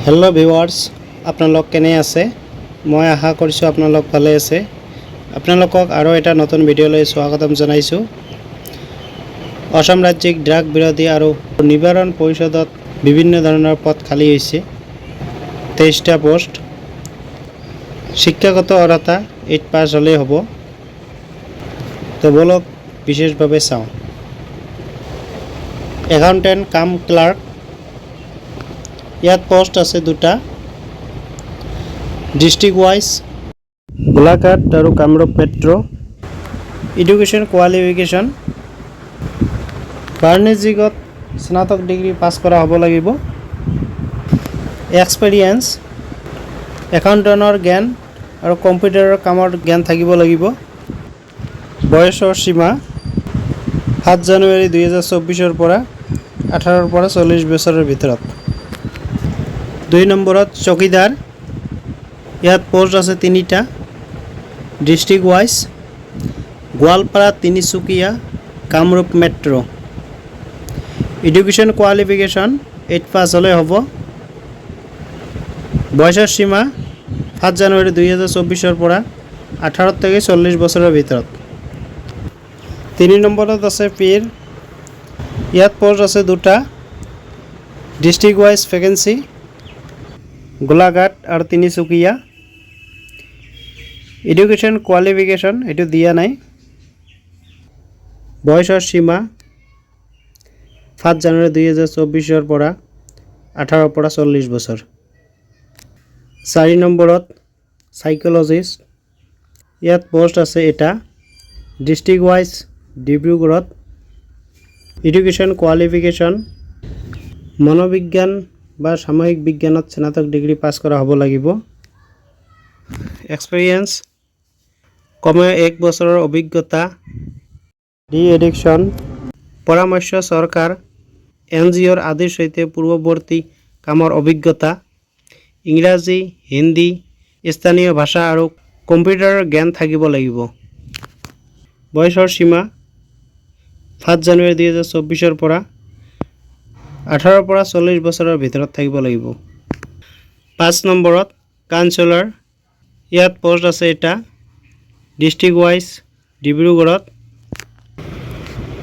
Hello' viewers, আপোনালোক কেনে আছে? মই আশা কৰিছোঁ আপোনালোক ভালে আছে। আপোনালোকক আৰু এটা নতুন ভিডিঅ'লৈ স্বাগতম জনাইছোঁ। অসম ৰাজ্যিক ড্ৰাগ বিৰোধী আৰু নিবাৰণ পৰিষদত বিভিন্ন ধৰণৰ পদ খালী হৈছে। 23টা পোষ্ট। শিক্ষাগত অৰ্হতা 8 পাছ হ'লেই হ'ব। তো বলক বিশেষভাৱে চাওঁ। একাউণ্টেণ্ট কাম ক্লাৰ্ক, ইয়াত পোষ্ট আছে 2টা। ডিষ্ট্ৰিক্ট ৱাইজ গোলাঘাট আৰু কামৰূপ মেট্ৰ'। এডুকেশ্যন কোৱালিফিকেশ্যন বাণিজ্যিকত স্নাতক ডিগ্ৰী পাছ কৰা হ'ব লাগিব। এক্সপেৰিয়েঞ্চ একাউণ্টেণ্টৰ জ্ঞান আৰু কম্পিউটাৰৰ কামৰ জ্ঞান থাকিব লাগিব। বয়সৰ সীমা 7 জানুৱাৰী 2024 পৰা 18 পৰা 40 বছৰৰ ভিতৰত। 2 নম্বৰত চকীদাৰ, ইয়াত পোষ্ট আছে 3টা। District wise Goalpara, Tinsukia, Kamrup metro'. Education qualification 8 pass হ'লে হ'ব। বয়সৰ সীমা 7 জানুৱাৰী 2024 পৰা 18 থেকে 40 বছৰৰ ভিতৰত। 3 নম্বৰত আছে পীৰ, ইয়াত পোষ্ট আছে 2টা। ডিষ্ট্ৰিক্ট ৱাইজ ভেকেঞ্চি গোলাঘাট আৰু তিনিচুকীয়া। এডুকেশ্যন কোৱালিফিকেশ্যন এইটো দিয়া নাই। বয়সৰ সীমা 7 জানুৱাৰী 2024 পৰা 18 পৰা 40 বছৰ। 4 নম্বৰত চাইক'লজিষ্ট, ইয়াত পোষ্ট আছে এটা। ডিষ্ট্ৰিক্ট ৱাইজ ডিব্ৰুগড়ত। এডুকেশ্যন কোৱালিফিকেশ্যন মনোবিজ্ঞান বা সামূহিক বিজ্ঞানত স্নাতক ডিগ্ৰী পাছ কৰা হ'ব লাগিব। এক্সপেৰিয়েঞ্চ কমেও 1 বছৰৰ অভিজ্ঞতা। ডি এডিকশ্যন পৰামৰ্শ চৰকাৰ, NGOৰ আদিৰ সৈতে পূৰ্বৱৰ্তী কামৰ অভিজ্ঞতা। ইংৰাজী, হিন্দী, স্থানীয় ভাষা আৰু কম্পিউটাৰৰ জ্ঞান থাকিব লাগিব। বয়সৰ সীমা 7 জানুৱাৰী 2024 পৰা 18 পৰা 40 বছৰৰ ভিতৰত থাকিব লাগিব। 5 নম্বৰত কাউন্সিলৰ, ইয়াত পোষ্ট আছে এটা। ডিষ্ট্ৰিক্ট ৱাইজ ডিব্ৰুগড়ত।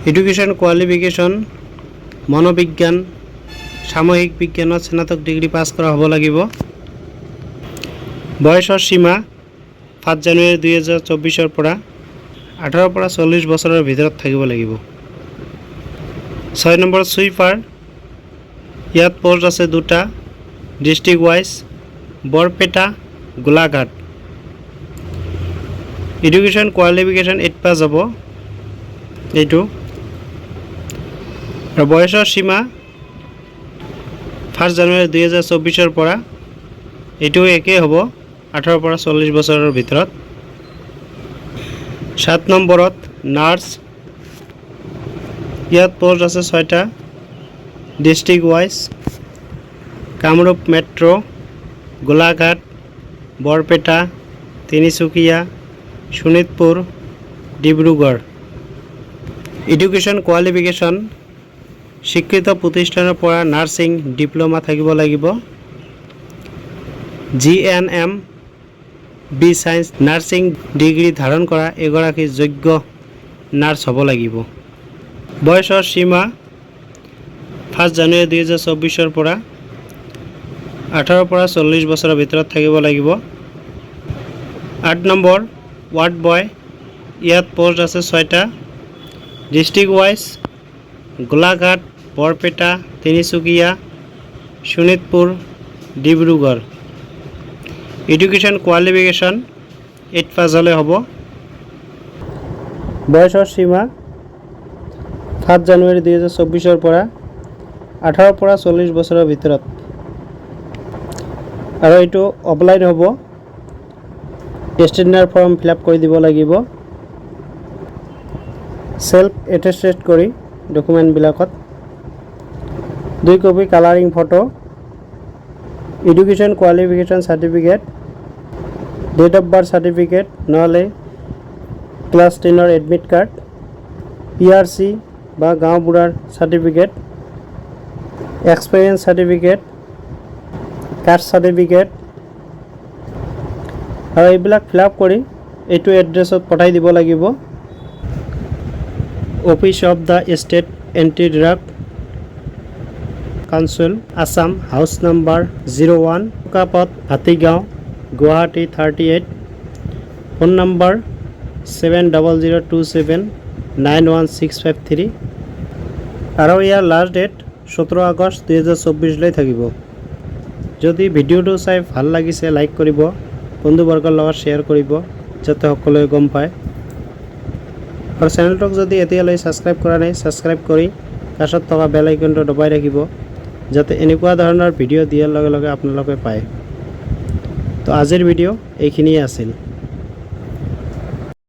এডুকেশ্যন কোৱালিফিকেশ্যন মনোবিজ্ঞান সামূহিক বিজ্ঞানত স্নাতক ডিগ্ৰী পাছ কৰা হ'ব লাগিব। বয়সৰ সীমা 7 জানুৱাৰী 2024 পৰা 18 পৰা 40 বছৰৰ ভিতৰত থাকিব লাগিব। 6 নম্বৰত ছুইপাৰ, ইয়াত পোষ্ট আছে 2টা। District wise Barpeta, Golaghat. Education qualification 8 পাছ হ'ব এইটো। আৰু বয়সৰ সীমা 1 জানুৱাৰী 2024 পৰা এইটো একেই হ'ব, 18 পৰা 40 বছৰৰ ভিতৰত। 7 নম্বৰত নাৰ্ছ, ইয়াত পোষ্ট আছে 6টা। District wise Kamrup Metro', Golaghat, Barpeta, Tinsukia, Sonitpur, Dibrugarh. Education qualification স্বীকৃত প্ৰতিষ্ঠানৰ পৰা নাৰ্ছিং ডিপ্ল'মা থাকিব লাগিব। GNM B science nursing degree ধাৰণ কৰা এগৰাকী যোগ্য নাৰ্ছ হ'ব লাগিব। বয়সৰ সীমা 1 জানুৱাৰী 2024 পৰা 18 পৰা 40 বছৰৰ ভিতৰত থাকিব লাগিব। 8 নম্বৰ ৱাৰ্ড বয়, ইয়াত পোষ্ট আছে 6টা। District wise Golaghat, Barpeta, Tinsukia, Sonitpur, Dibrugarh. Education qualification 8 pass হ'লে হ'ব। বয়সৰ সীমা 7 জানুৱাৰী 2024 পৰা 18 পৰা 40 বছৰৰ ভিতৰত। আৰু এইটো অফলাইন হ'ব। ষ্টেণ্ডাৰ্ড ফৰ্ম ফিল আপ কৰি দিব লাগিব। সেল্ফ এটেষ্টেড কৰি ডকুমেণ্টবিলাকত 2 copy colouring photo. Education qualification certificate, date of birth certificate নহ'লে ক্লাছ 10ৰ এডমিট কাৰ্ড, PRC বা গাঁওবুঢ়াৰ certificate, experience certificate, caste certificate আৰু এইবিলাক ফিল আপ কৰি এইটো এড্ৰেছত পঠাই দিব লাগিব। Office of the state anti drug council Assam, house number 01, কাপত হাতীগাঁও, গুৱাহাটী 38, ফোন নম্বৰ 7002791653 আৰু ইয়াৰ লাষ্ট ডেট 17 আগষ্ট 2024 থাকিব। যদি ভিডিঅ'টো চাই ভাল লাগিছে লাইক কৰিব, বন্ধুবৰ্গৰ লগত শ্বেয়াৰ কৰিব যাতে সকলোৱে গম পায়। আৰু চেনেলটোক যদি এতিয়ালৈ ছাবস্ক্ৰাইব কৰা নাই ছাবস্ক্ৰাইব কৰি কাষত থকা বেল আইকনটো দবাই ৰাখিব যাতে এনেকুৱা ধৰণৰ ভিডিঅ' দিয়াৰ লগে লগে আপোনালোকে পায়। তো আজিৰ ভিডিঅ' এইখিনিয়ে আছিল।